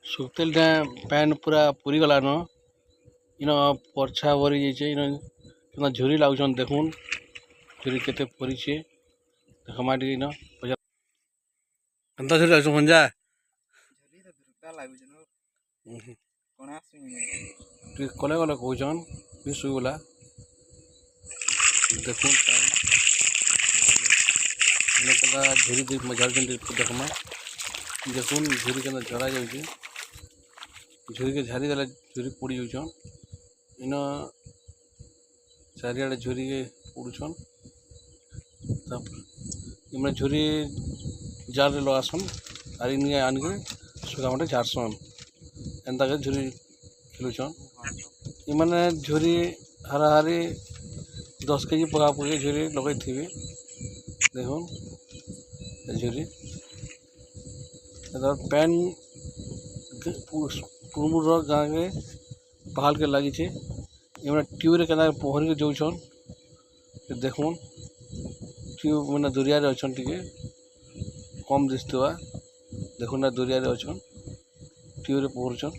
सुखतेल pan पूरा पूरी गलान इन परछा भरी जाइए इन झुरी लगुन देखुन झुरी केते परिचे देखमा टे इन झुरी लगुन पंजा कले गले कहन भी शुगला देखुन झुरी देखमा देखुन झुरी के झरा जाऊँगी झुरी के झारी देला झुरी पड़ी जाऊन इन चारिआडे झुरी के पड़ुछन इमने झुरी जाल लगासन आर इन आनिक सुखा मटे झाड़सन एंता के झुरी खेलुछन इमाने झुरी हाराहारी 10 केजी पका पके झुरी लगे थे देखुन झुरी पैन कुमुर गाँ के पहाड़ के लगी ट्यूब के पहर के जाऊन देखुन ट्यूब मैंने दुरिया अच्छा टे कम दिशा देखुन दुरिया अच्छा ट्यूब पहरछन।